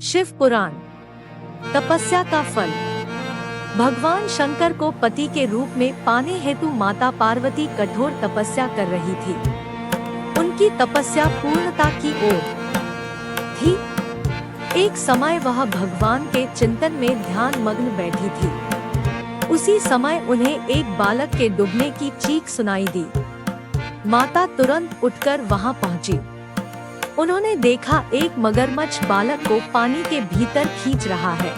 शिव पुराण। तपस्या का फल। भगवान शंकर को पति के रूप में पाने हेतु माता पार्वती कठोर तपस्या कर रही थी। उनकी तपस्या पूर्णता की ओर थी। एक समय वह भगवान के चिंतन में ध्यान मग्न बैठी थी। उसी समय उन्हें एक बालक के डूबने की चीख सुनाई दी। माता तुरंत उठकर वहां पहुंची। उन्होंने देखा एक मगरमच्छ बालक को पानी के भीतर खींच रहा है।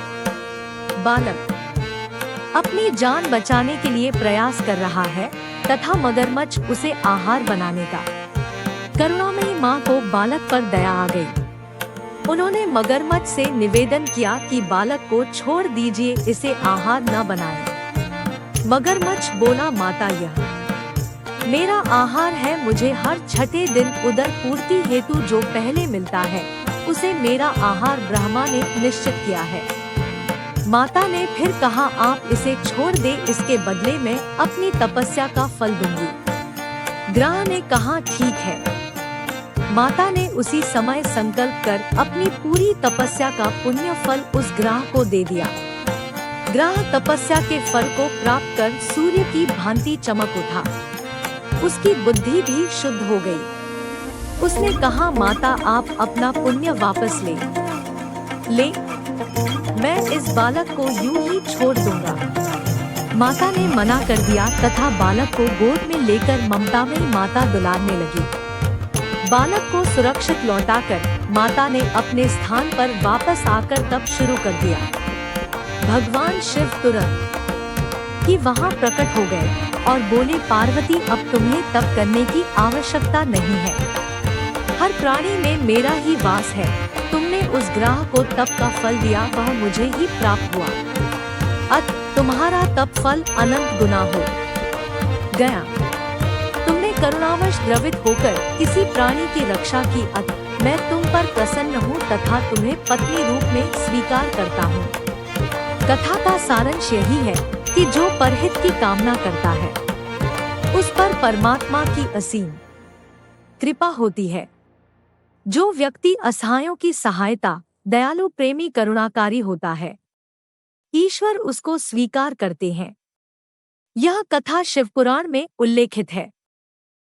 बालक अपनी जान बचाने के लिए प्रयास कर रहा है तथा मगरमच्छ उसे आहार बनाने का। करुणामयी माँ को बालक पर दया आ गई। उन्होंने मगरमच्छ से निवेदन किया कि बालक को छोड़ दीजिए, इसे आहार न बनाएं। मगरमच्छ बोला, माता यह मेरा आहार है। मुझे हर छठे दिन उदर पूर्ति हेतु जो पहले मिलता है उसे मेरा आहार ब्रह्मा ने निश्चित किया है। माता ने फिर कहा, आप इसे छोड़ दे, इसके बदले में अपनी तपस्या का फल दूंगी। ग्राह ने कहा, ठीक है। माता ने उसी समय संकल्प कर अपनी पूरी तपस्या का पुण्य फल उस ग्राह को दे दिया। ग्राह तपस्या के फल को प्राप्त कर सूर्य की भांति चमक उठा। उसकी बुद्धि भी शुद्ध हो गई। उसने कहा, माता आप अपना पुण्य वापस ले, मैं इस बालक को यूं ही छोड़ दूंगा। माता ने मना कर दिया तथा बालक को गोद में लेकर ममता में माता दुलारने लगी। बालक को सुरक्षित लौटाकर माता ने अपने स्थान पर वापस आकर तप शुरू कर दिया। भगवान शिव तुरंत ही वहां प्रकट हो गए और बोले, पार्वती अब तुम्हें तप करने की आवश्यकता नहीं है। हर प्राणी में मेरा ही वास है। तुमने उस ग्राह को तप का फल दिया, वह मुझे ही प्राप्त हुआ। अत तुम्हारा तप फल अनंत गुना हो गया। तुमने करुणावश द्रवित होकर किसी प्राणी की रक्षा की, अत मैं तुम पर प्रसन्न हूँ तथा तुम्हें पत्नी रूप में स्वीकार करता हूँ। कथा का सारांश यही है कि जो परहित की कामना करता है उस पर परमात्मा की असीम कृपा होती है। जो व्यक्ति असहायों की सहायता, दयालु, प्रेमी, करुणाकारी होता है, ईश्वर उसको स्वीकार करते हैं। यह कथा शिवपुराण में उल्लेखित है।